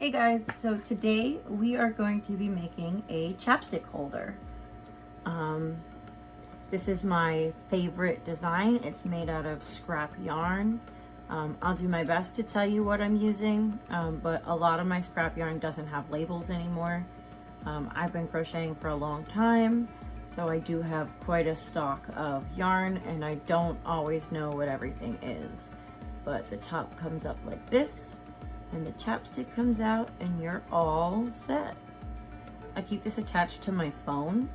Hey guys, so today we are going to be making a chapstick holder. This is my favorite design. It's made out of scrap yarn. I'll do my best to tell you what I'm using, but a lot of my scrap yarn doesn't have labels anymore. I've been crocheting for a long time, so I do have quite a stock of yarn and I don't always know what everything is. But the top comes up like this, and the chapstick comes out and you're all set. I keep this attached to my phone,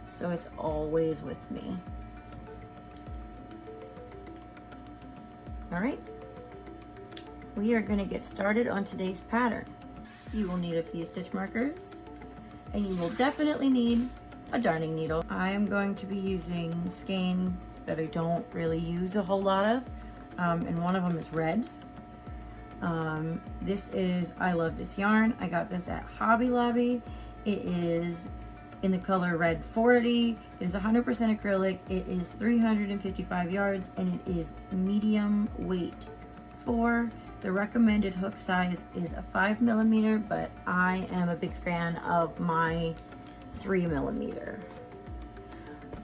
so it's always with me. All right, we are gonna get started on today's pattern. You will need a few stitch markers, and you will definitely need a darning needle. I am going to be using skeins that I don't really use a whole lot of, and one of them is red. This is, I love this yarn. I got this at Hobby Lobby. It is in the color red 40. It is 100% acrylic. It is 355 yards and it is medium weight 4. The recommended hook size is a 5mm, but I am a big fan of my 3mm.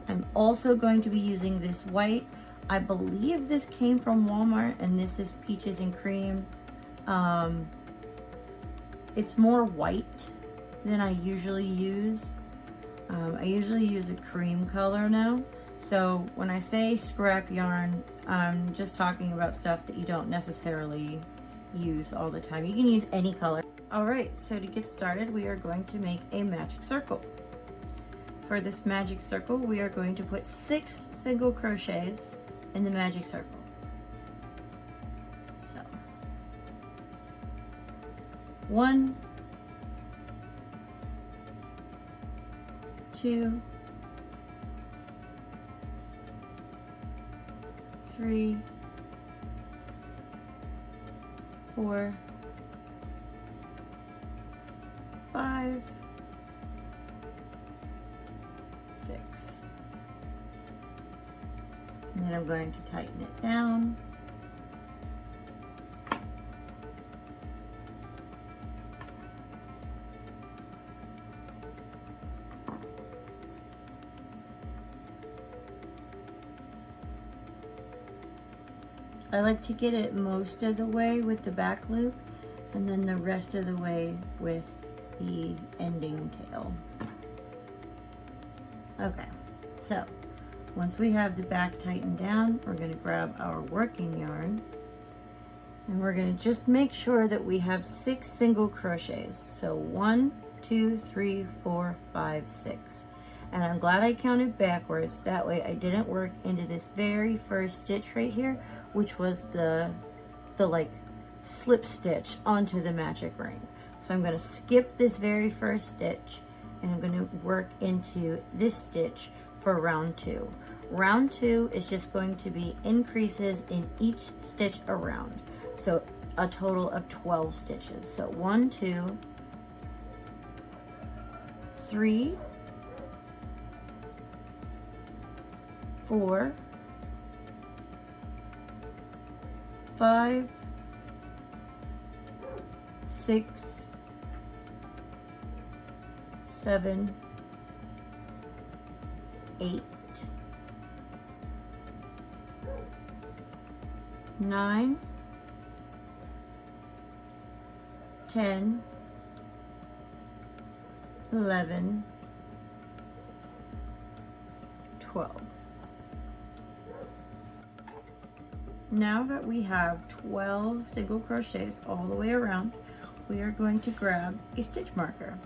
I'm also going to be using this white. I believe this came from Walmart, and this is Peaches and Cream. It's more white than I usually use. I usually use a cream color now. So when I say scrap yarn, I'm just talking about stuff that you don't necessarily use all the time. You can use any color. All right, so to get started, we are going to make a magic circle. For this magic circle, we are going to put 6 single crochets in the magic circle. So 1, 2, 3, 4, 5, 6. And then I'm going to tighten it down. I like to get it most of the way with the back loop and then the rest of the way with the ending tail. Okay, so once we have the back tightened down, we're going to grab our working yarn and we're going to just make sure that we have 6 single crochets. So 1, 2, 3, 4, 5, 6. And I'm glad I counted backwards. That way I didn't work into this very first stitch right here, which was the like slip stitch onto the magic ring. So I'm going to skip this very first stitch and I'm going to work into this stitch for round 2. Round 2 is just going to be increases in each stitch around. So a total of 12 stitches. So 1, 2, 3, 4, 5, 6, 7, 8, 9, 10, 11, 12. Now that we have 12 single crochets all the way around, we are going to grab a stitch marker.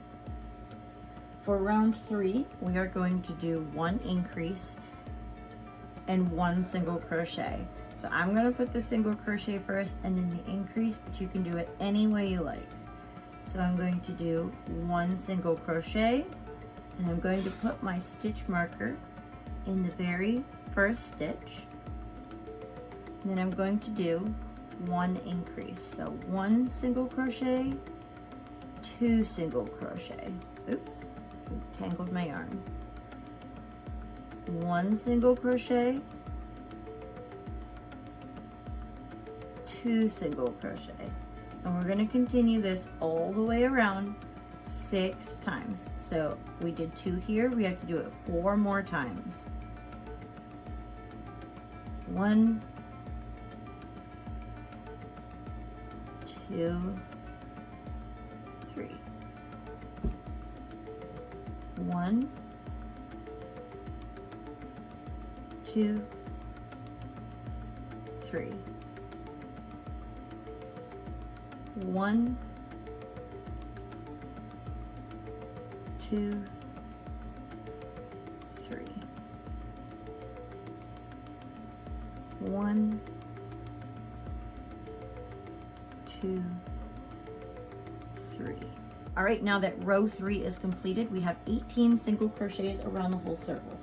For round 3, we are going to do 1 increase and 1 single crochet. So I'm going to put the single crochet first and then the increase, but you can do it any way you like. So I'm going to do 1 single crochet and I'm going to put my stitch marker in the very first stitch. And then I'm going to do 1 increase. So 1 single crochet, 2 single crochet. Oops, tangled my yarn. 1 single crochet, 2 single crochet. And we're going to continue this all the way around 6 times. So we did 2 here, we have to do it 4 more times. 1, 2, 3. 1, 2, 3. 1, 2, 3. 1, 2, 3. All right, now that row 3 is completed, we have 18 single crochets around the whole circle.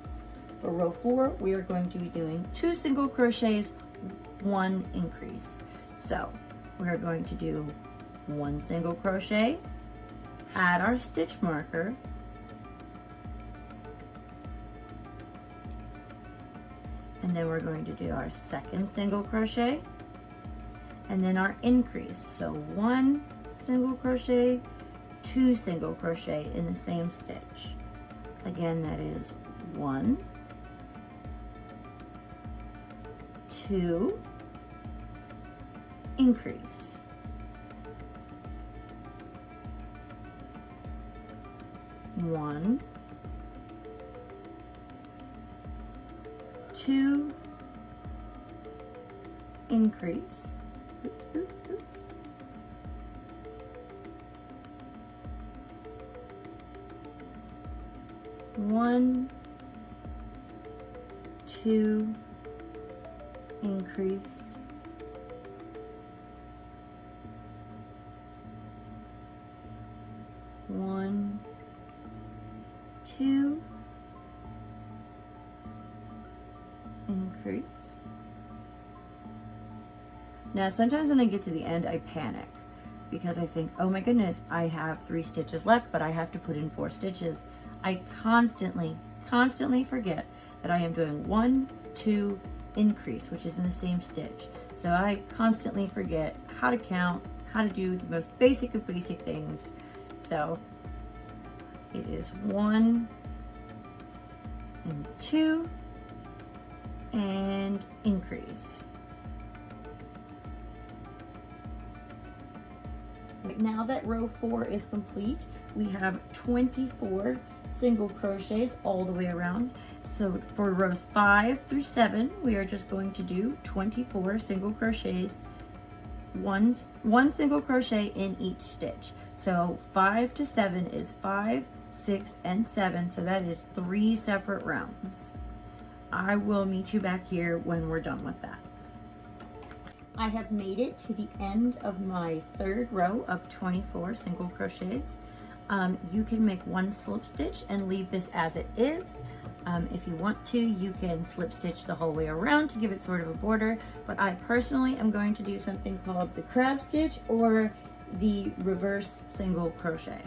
For row 4, we are going to be doing 2 single crochets, 1 increase. So we are going to do 1 single crochet, add our stitch marker, and then we're going to do our 2nd single crochet, and then our increase. So 1 single crochet, 2 single crochet in the same stitch. Again, that is 1, 2, increase, 1, 2, increase, oops, 1, 2, increase, 1, 2, increase. Now sometimes when I get to the end I panic because I think, oh my goodness, I have 3 stitches left, but I have to put in 4 stitches. I constantly forget that I am doing 1, 2, increase, which is in the same stitch. So I constantly forget how to count, how to do the most basic of basic things. So it is 1 and 2 and increase. Now that row 4 is complete, we have 24 single crochets all the way around. So for rows 5 through 7, we are just going to do 24 single crochets, one single crochet in each stitch. So 5 to 7 is 5, 6, and 7. So that is 3 separate rounds. I will meet you back here when we're done with that. I have made it to the end of my 3rd row of 24 single crochets. You can make 1 slip stitch and leave this as it is. If you want to, you can slip stitch the whole way around to give it sort of a border, but I personally am going to do something called the crab stitch or the reverse single crochet.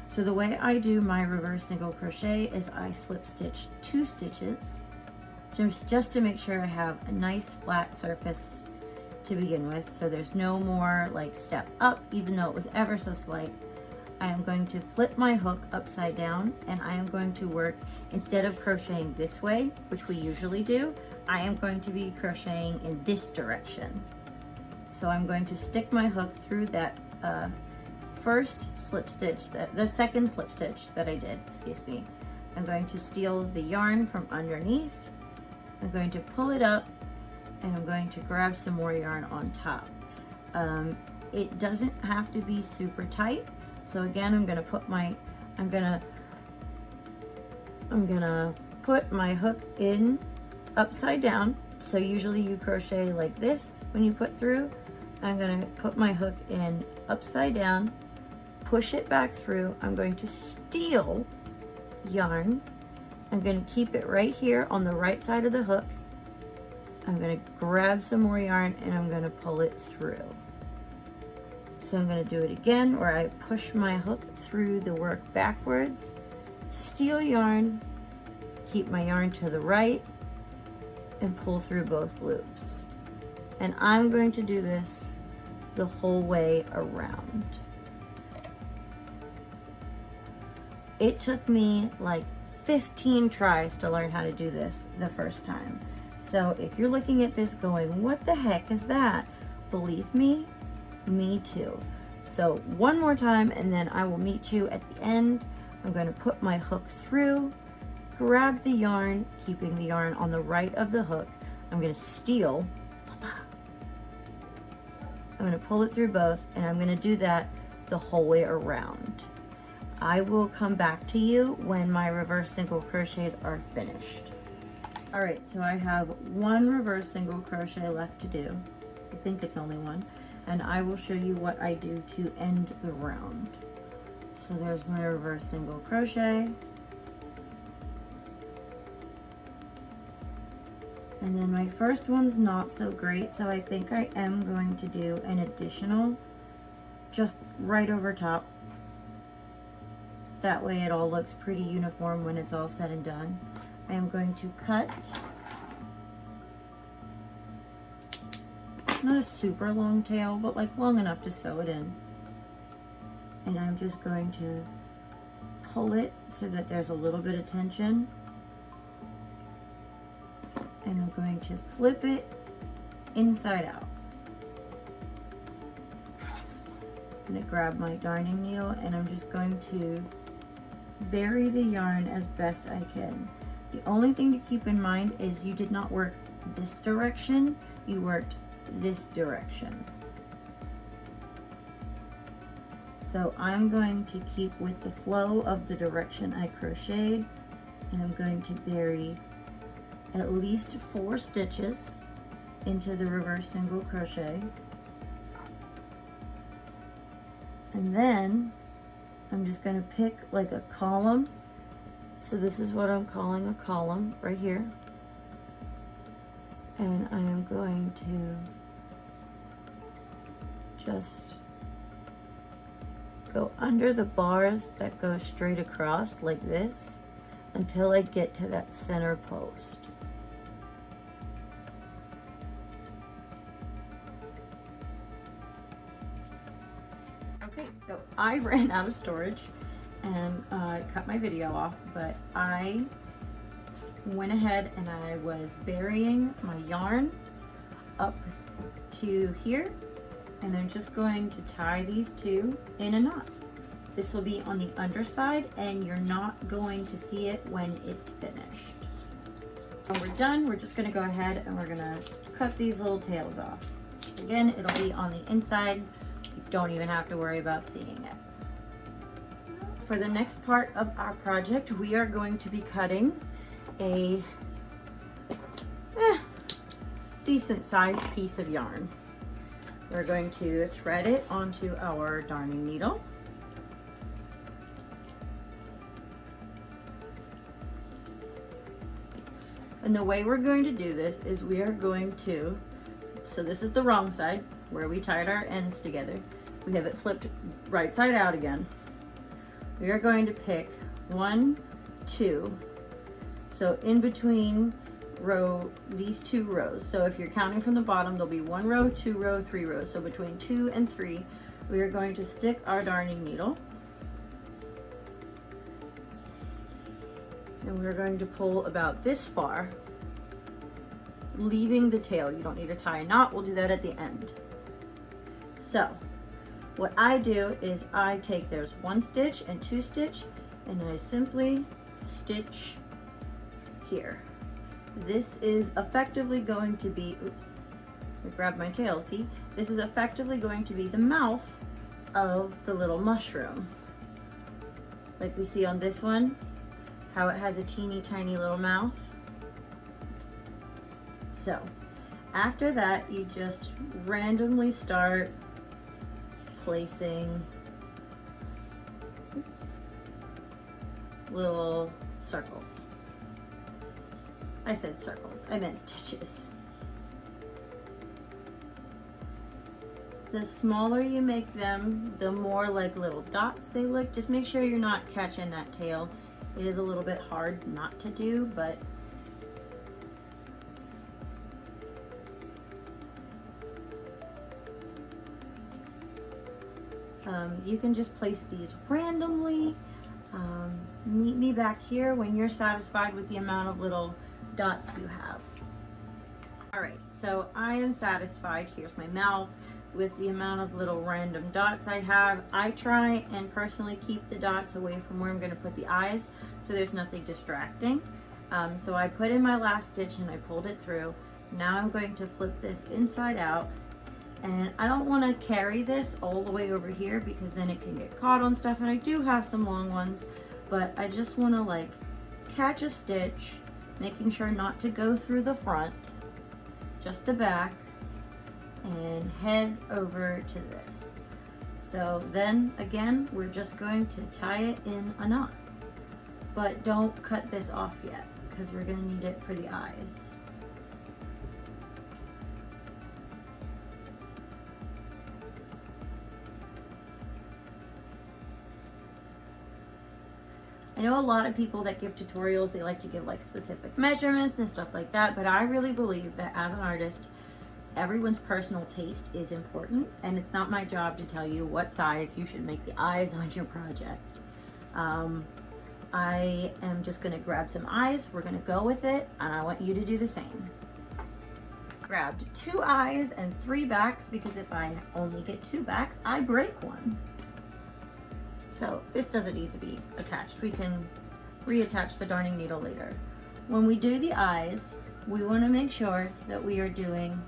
So the way I do my reverse single crochet is I slip stitch 2 stitches just to make sure I have a nice flat surface to begin with, so there's no more like step up, even though it was ever so slight. I am going to flip my hook upside down, and I am going to work, instead of crocheting this way, which we usually do, I am going to be crocheting in this direction. So I'm going to stick my hook through that first slip stitch, the second slip stitch that I did, excuse me. I'm going to steal the yarn from underneath. I'm going to pull it up, and I'm going to grab some more yarn on top. It doesn't have to be super tight. So again, I'm gonna put my hook in upside down. So usually you crochet like this when you put through. I'm gonna put my hook in upside down, push it back through. I'm going to steal yarn. I'm going to keep it right here on the right side of the hook. I'm going to grab some more yarn and I'm going to pull it through. So I'm going to do it again where I push my hook through the work backwards, steal yarn, keep my yarn to the right, and pull through both loops. And I'm going to do this the whole way around. It took me like 15 tries to learn how to do this the first time. So if you're looking at this going, what the heck is that? Believe me too. So one more time and then I will meet you at the end. I'm going to put my hook through, grab the yarn, keeping the yarn on the right of the hook. I'm going to steal. I'm going to pull it through both, and I'm going to do that the whole way around. I will come back to you when my reverse single crochets are finished. All right, so I have one reverse single crochet left to do. I think it's only one. And I will show you what I do to end the round. So there's my reverse single crochet. And then my first one's not so great, so I think I am going to do an additional just right over top. That way it all looks pretty uniform when it's all said and done. I am going to cut, not a super long tail, but like long enough to sew it in. And I'm just going to pull it so that there's a little bit of tension. And I'm going to flip it inside out. I'm going to grab my darning needle and I'm just going to bury the yarn as best I can. The only thing to keep in mind is you did not work this direction, you worked this direction. So I'm going to keep with the flow of the direction I crocheted, and I'm going to bury at least 4 stitches into the reverse single crochet. And then I'm just going to pick like a column. So this is what I'm calling a column right here. And I am going to just go under the bars that go straight across like this until I get to that center post. Okay, so I ran out of storage and cut my video off, but I went ahead and I was burying my yarn up to here, and I'm just going to tie these two in a knot. This will be on the underside and you're not going to see it when it's finished. When we're done, we're just going to go ahead and we're going to cut these little tails off. Again, it'll be on the inside. You don't even have to worry about seeing it. For the next part of our project, we are going to be cutting a decent sized piece of yarn. We're going to thread it onto our darning needle. And the way we're going to do this is we are going to, so this is the wrong side where we tied our ends together. We have it flipped right side out again. We are going to pick 1, 2, so in between these 2 rows. So if you're counting from the bottom, there'll be 1 row, 2 row, 3 rows. So between 2 and 3, we are going to stick our darning needle. And we're going to pull about this far, leaving the tail. You don't need to tie a knot, we'll do that at the end. So what I do is I take, there's 1 stitch and 2 stitch, and I simply stitch here. This is effectively going to be, oops, I grabbed my tail, see? This is effectively going to be the mouth of the little mushroom. Like we see on this one, how it has a teeny tiny little mouth. So after that, you just randomly start placing little circles. I said circles, I meant stitches. The smaller you make them, the more like little dots they look. Just make sure you're not catching that tail. It is a little bit hard not to do, but You can just place these randomly. Meet me back here when you're satisfied with the amount of little dots you have. All right, so I am satisfied. Here's my mouth with the amount of little random dots I have. I try and personally keep the dots away from where I'm going to put the eyes, so there's nothing distracting. So I put in my last stitch and I pulled it through. Now I'm going to flip this inside out, and I don't want to carry this all the way over here because then it can get caught on stuff, and I do have some long ones, but I just want to like catch a stitch, making sure not to go through the front, just the back, and head over to this. So then again, we're just going to tie it in a knot, but don't cut this off yet because we're going to need it for the eyes. I know a lot of people that give tutorials, they like to give like specific measurements and stuff like that, but I really believe that as an artist, everyone's personal taste is important, and it's not my job to tell you what size you should make the eyes on your project. I am just going to grab some eyes, we're going to go with it, and I want you to do the same. Grabbed 2 eyes and 3 backs because if I only get 2 backs, I break one. So this doesn't need to be attached. We can reattach the darning needle later. When we do the eyes, we want to make sure that we are doing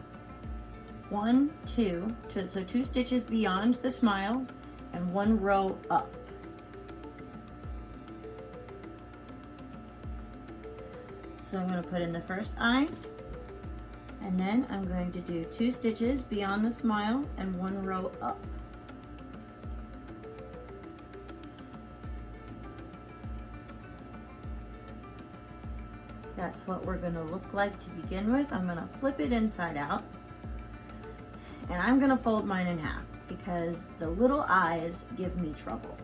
1, 2, so 2 stitches beyond the smile and 1 row up. So I'm going to put in the first eye, and then I'm going to do 2 stitches beyond the smile and 1 row up. That's what we're going to look like to begin with. I'm going to flip it inside out, and I'm going to fold mine in half because the little eyes give me trouble.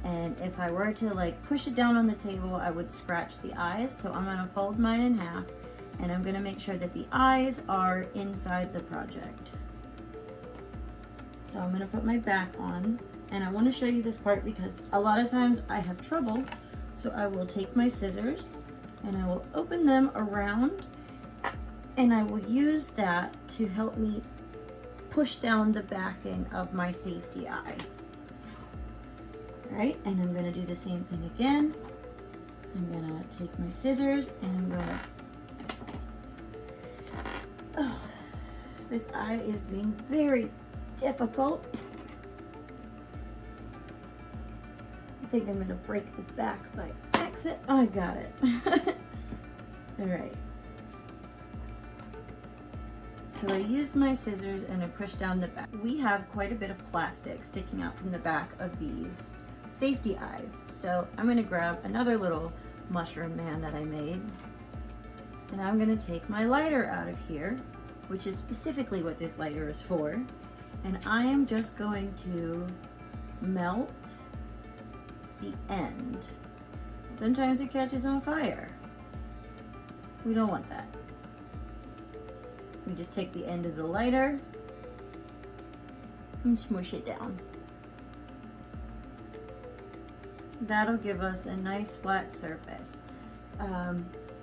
And if I were to like push it down on the table, I would scratch the eyes. So I'm going to fold mine in half, and I'm going to make sure that the eyes are inside the project. So I'm going to put my back on, and I want to show you this part because a lot of times I have trouble. So I will take my scissors and I will open them around, and I will use that to help me push down the backing of my safety eye. All right, and I'm going to do the same thing again. I'm going to take my scissors and I'm going to, oh, this eye is being very difficult. I think I'm going to break the back by accident. Oh, I got it. All right. So I used my scissors and I pushed down the back. We have quite a bit of plastic sticking out from the back of these safety eyes. So I'm going to grab another little mushroom man that I made, and I'm going to take my lighter out of here, which is specifically what this lighter is for, and I am just going to melt the end. Sometimes it catches on fire. We don't want that. We just take the end of the lighter and smush it down. That'll give us a nice flat surface.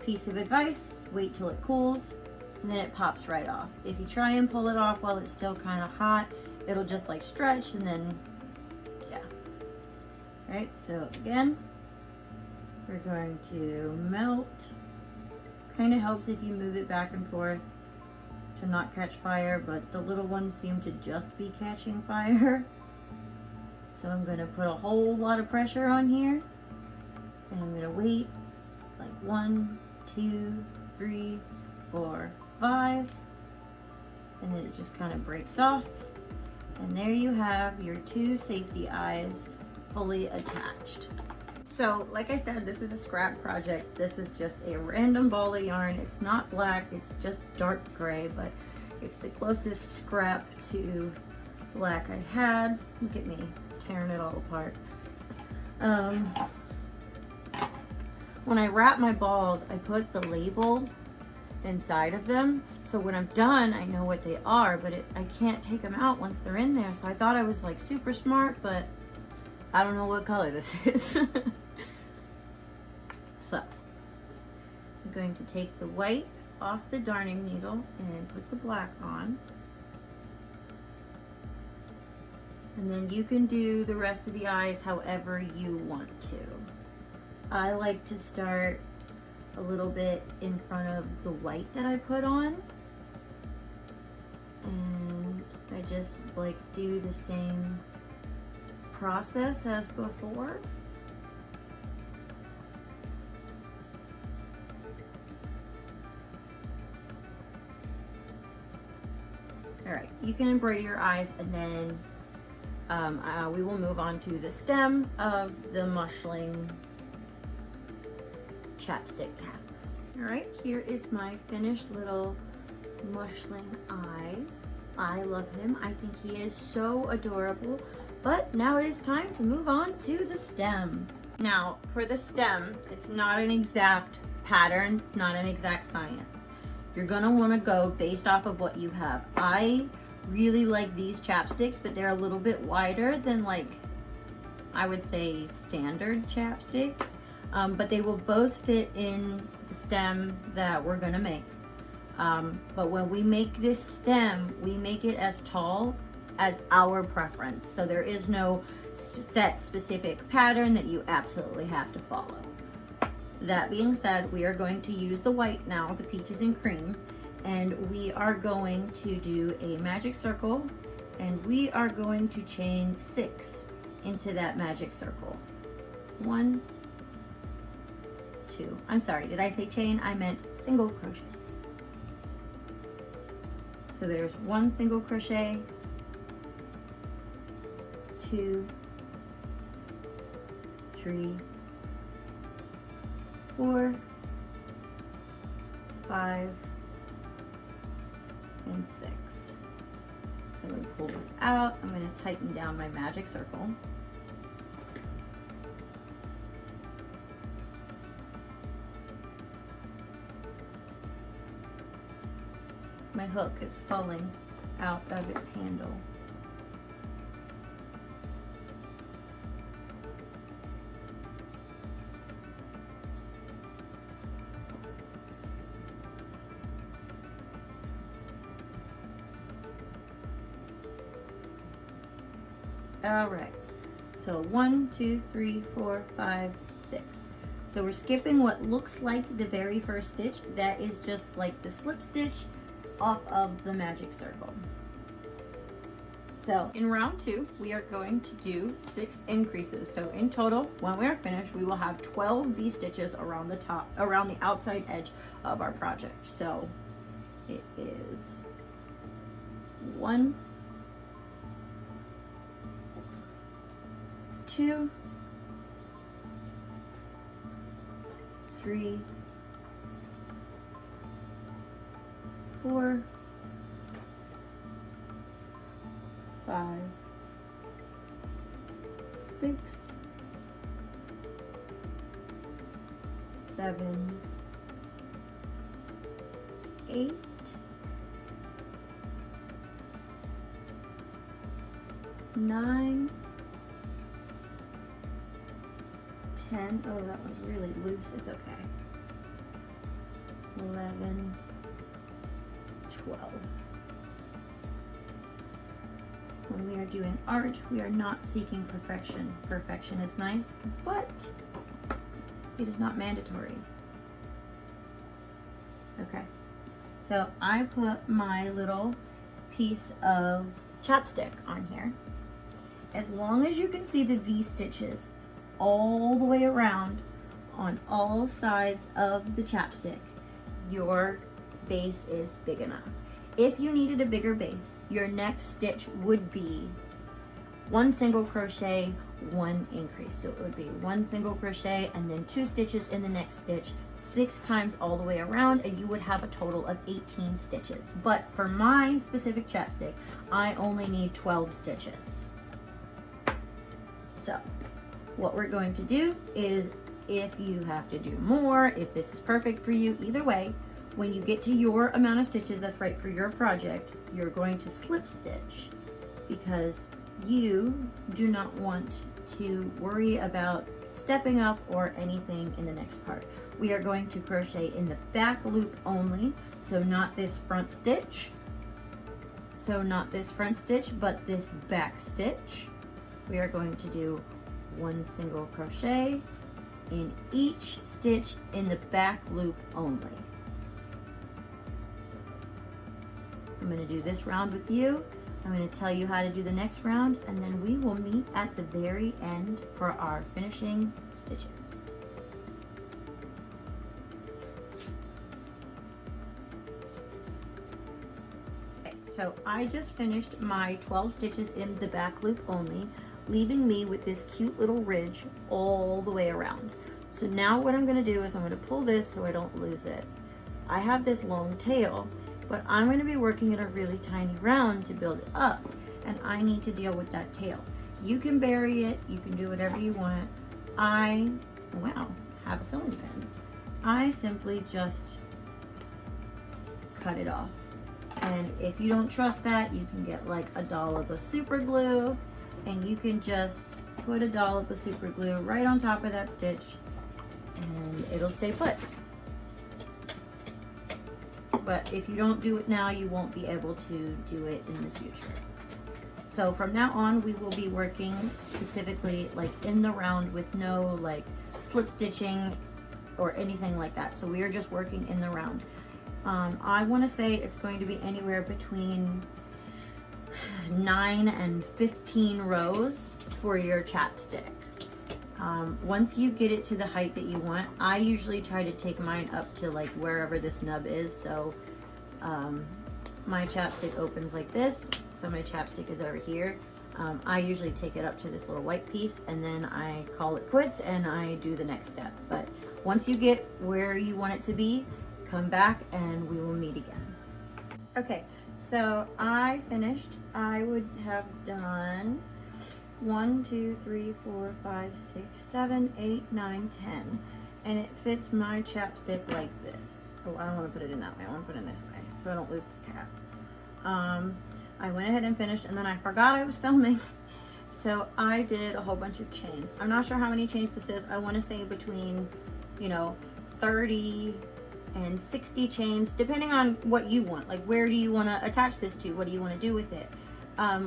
Piece of advice, wait till it cools and then it pops right off. If you try and pull it off while it's still kind of hot, it'll just like stretch and then, yeah. Right, so again, we're going to melt. Kind of helps if you move it back and forth to not catch fire, but the little ones seem to just be catching fire. So I'm going to put a whole lot of pressure on here, and I'm going to wait like 1, 2, 3, 4, 5, and then it just kind of breaks off, and there you have your 2 safety eyes fully attached. So like I said, this is a scrap project. This is just a random ball of yarn. It's not black, it's just dark gray, but it's the closest scrap to black I had. Look at me tearing it all apart. When I wrap my balls, I put the label inside of them. So when I'm done, I know what they are, but I can't take them out once they're in there. So I thought I was like super smart, but I don't know what color this is. So I'm going to take the white off the darning needle and put the black on. And then you can do the rest of the eyes however you want to. I like to start a little bit in front of the white that I put on. And I just like do the same process as before. All right, you can embroider your eyes, and then we will move on to the stem of the mushling chapstick cap. All right, here is my finished little mushling eyes. I love him. I think he is so adorable. But now it is time to move on to the stem. Now, for the stem, it's not an exact pattern. It's not an exact science. You're gonna wanna go based off of what you have. I really like these chapsticks, but they're a little bit wider than, like, I would say standard chapsticks. But they will both fit in the stem that we're gonna make. But when we make this stem, we make it as tall as our preference. So there is no set specific pattern that you absolutely have to follow. That being said, we are going to use the white now, the peaches and cream, and we are going to do a magic circle, and we are going to chain 6 into that magic circle. 1, 2. I'm sorry, did I say chain? I meant single crochet. So there's 1 single crochet, 2, 3, 4, 5, and 6. So I'm going to pull this out. I'm going to tighten down my magic circle. My hook is falling out of its handle. All right, so 1, 2, 3, 4, 5, 6. So we're skipping what looks like the very first stitch. That is just like the slip stitch off of the magic circle. So in round 2, we are going to do 6 increases. So in total, when we are finished, we will have 12 V-stitches around the top, around the outside edge of our project. So it is 1, 2, 3, 4, 5, 6, 7, 8, 9, 10. Oh, that was really loose. It's okay. 11, 12. When we are doing art, we are not seeking perfection. Perfection is nice, but it is not mandatory. Okay, so I put my little piece of chapstick on here. As long as you can see the V stitches all the way around on all sides of the chapstick, your base is big enough. If you needed a bigger base, your next stitch would be 1 single crochet, 1 increase. So it would be 1 single crochet and then 2 stitches in the next stitch, 6 times all the way around, and you would have a total of 18 stitches. But for my specific chapstick, I only need 12 stitches. So what we're going to do is, if you have to do more, if this is perfect for you, either way, when you get to your amount of stitches that's right for your project, you're going to slip stitch, because you do not want to worry about stepping up or anything in the next part. We are going to crochet in the back loop only, so not this front stitch. So not this front stitch, but this back stitch. We are going to do 1 single crochet in each stitch in the back loop only. So I'm going to do this round with you. I'm going to tell you how to do the next round, and then we will meet at the very end for our finishing stitches. Okay, so I just finished my 12 stitches in the back loop only, leaving me with this cute little ridge all the way around. So now what I'm going to do is I'm going to pull this so I don't lose it. I have this long tail, but I'm going to be working in a really tiny round to build it up, and I need to deal with that tail. You can bury it, you can do whatever you want. I have a sewing pin. I simply just cut it off. And if you don't trust that, you can get like a dollop of super glue, and you can just put a dollop of super glue right on top of that stitch, and it'll stay put. But if you don't do it now, you won't be able to do it in the future. So from now on, we will be working specifically like in the round with no like slip stitching or anything like that. So we are just working in the round. I want to say it's going to be anywhere between 9 and 15 rows for your chapstick. Once you get it to the height that you want, I usually try to take mine up to like wherever this nub is. So my chapstick opens like this, so my chapstick is over here. I usually take it up to this little white piece, and then I call it quits and I do the next step. But once you get where you want it to be, come back and we will meet again. Okay, so I finished. I would have done 1, 2, 3, 4, 5, 6, 7, 8, 9, 10. And it fits my chapstick like this. Oh, I don't want to put it in that way. I want to put it in this way so I don't lose the cap. I went ahead and finished, and then I forgot I was filming. So I did a whole bunch of chains. I'm not sure how many chains this is. I want to say between, 30 and 60 chains, depending on what you want. Like, where do you want to attach this to? What do you want to do with it?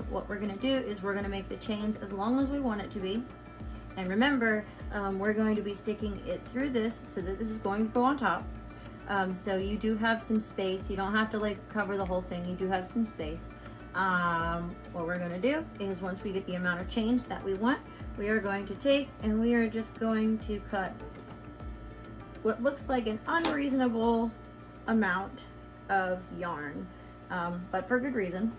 What we're going to do is we're going to make the chains as long as we want it to be. And remember, we're going to be sticking it through this so that this is going to go on top. So you do have some space. You don't have to like cover the whole thing. You do have some space. What we're going to do is once we get the amount of chains that we want, we are going to take and we are just going to cut what looks like an unreasonable amount of yarn, but for good reason.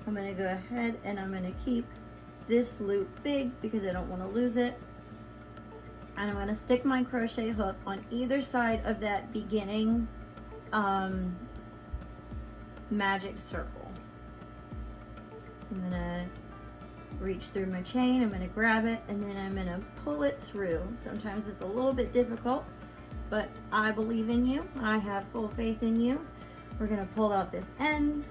I'm going to go ahead and I'm going to keep this loop big because I don't want to lose it. And I'm going to stick my crochet hook on either side of that beginning magic circle. I'm going to reach through my chain, I'm going to grab it, and then I'm going to pull it through. Sometimes it's a little bit difficult, but I believe in you. I have full faith in you. We're going to pull out this end.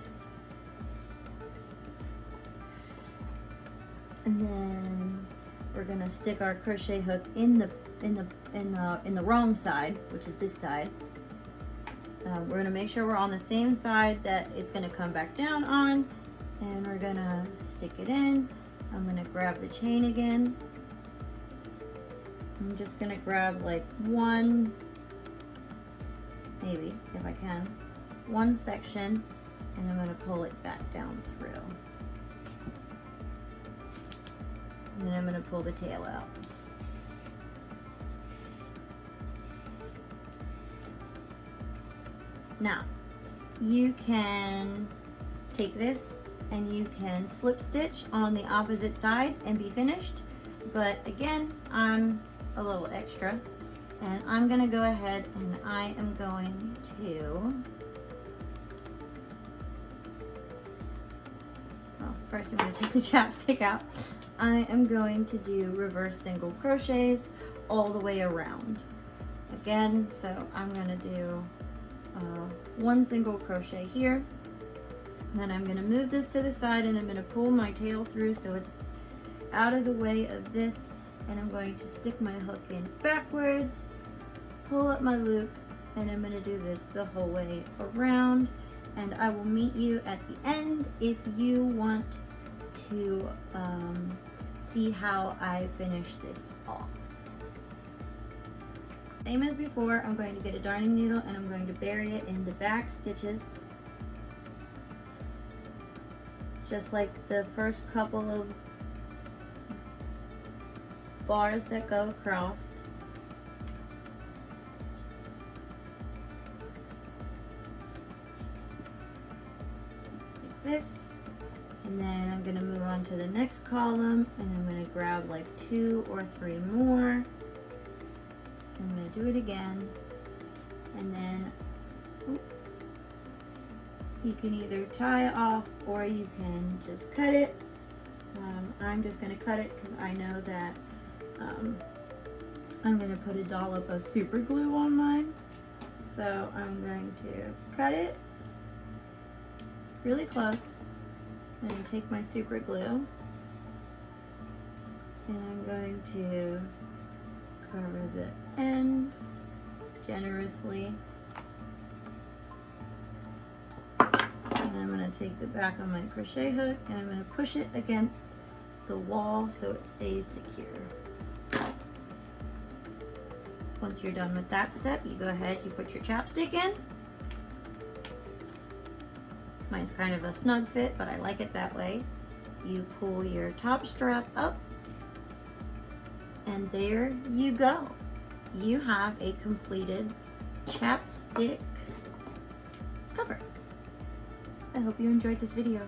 And then we're going to stick our crochet hook in the wrong side, which is this side. We're going to make sure we're on the same side that it's going to come back down on, and we're going to stick it in. I'm going to grab the chain again. I'm just going to grab like one, maybe if I can, one section, and I'm going to pull it back down through. And then I'm going to pull the tail out. Now, you can take this and you can slip stitch on the opposite side and be finished. But again, I'm a little extra, and I'm going to go ahead and I am going to, well, first I'm going to take the chapstick out. I am going to do reverse single crochets all the way around. again. So I'm going to do one single crochet here. Then I'm going to move this to the side and I'm going to pull my tail through so it's out of the way of this, and I'm going to stick my hook in backwards, pull up my loop, and I'm going to do this the whole way around, and I will meet you at the end if you want to see how I finish this off. Same as before, I'm going to get a darning needle and I'm going to bury it in the back stitches, just like the first couple of bars that go across. Like this. And then I'm going to move on to the next column and I'm going to grab like 2 or 3 more. I'm going to do it again. And then you can either tie it off or you can just cut it. I'm just going to cut it because I know that I'm going to put a dollop of super glue on mine. So I'm going to cut it really close. I'm going to take my super glue and I'm going to cover the end generously. And I'm going to take the back of my crochet hook and I'm going to push it against the wall so it stays secure. Once you're done with that step, you go ahead, you put your chapstick in. Mine's kind of a snug fit, but I like it that way. You pull your top strap up, and there you go. You have a completed chapstick cover. I hope you enjoyed this video.